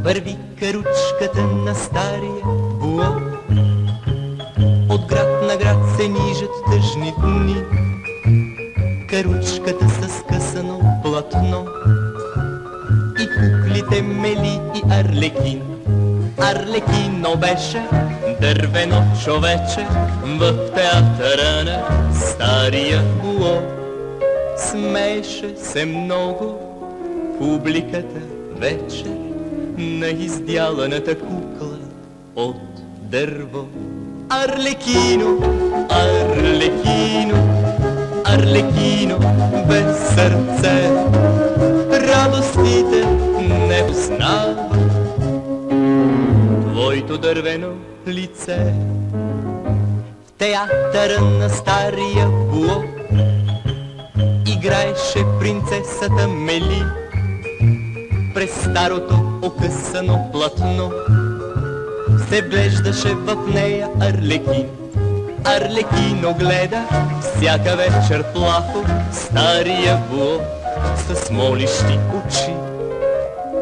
Върви каручката на стария буо, от град на град се нижат тъжни дни. Каручката с скъсано платно и куклите Мели и Арлекин. Арлекино беше дървено човече в театъра на стария буо. Смееше се много публиката вечер на издяланата кукла от дърво. Арлекино, Арлекино, Арлекино без сърце, радостите не познава твоето дървено лице. В театъра на стария буо играеше принцесата Мели. През старото окъсано платно се вглеждаше в нея Арлекин. Арлекино гледа всяка вечер плахо стария буо с молищи очи.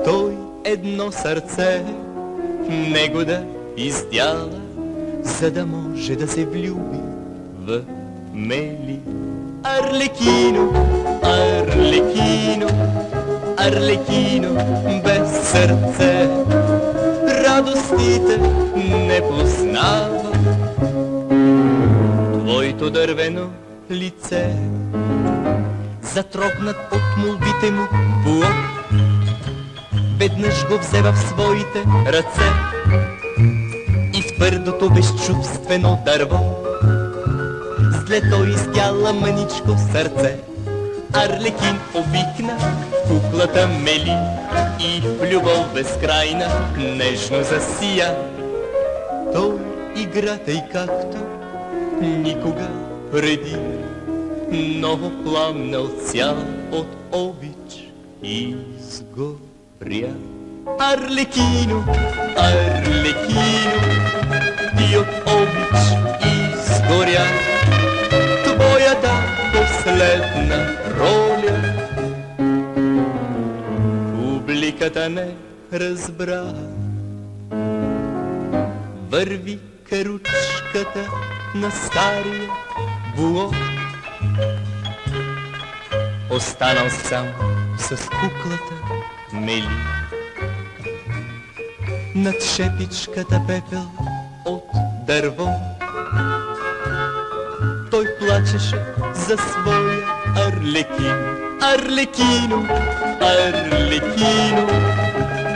Той едно сърце в него да издяла, за да може да се влюби в Мели. Арлекино, Арлекино, Арлекино без сърце, радостите не познава твоето дървено лице. Затрогнат от молбите му буо, веднъж го взе в своите ръце и в твърдото безчувствено дърво след той изтяла мъничко сърце. Арлекин обикна куклата Мели и в любов безкрайна нежно засия. Той играта и както никога преди, много пламнал цял от обич изгоря. Арлекино, Арлекино, ти от обич изгоря. Твоята последна роля публиката не разбра. Върви каручката на стария буо, останал сам с куклата Мели. Над шепичката пепел от дърво той плачеше за своя Арлекин. Арлекино, Арлекино,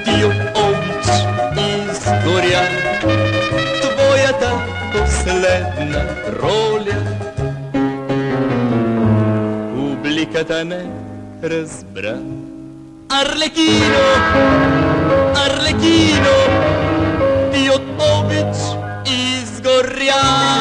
ти от обич изгоря. Твоята последна роля публиката не разбра. Арлекино, Арлекино, ти от обич изгоря.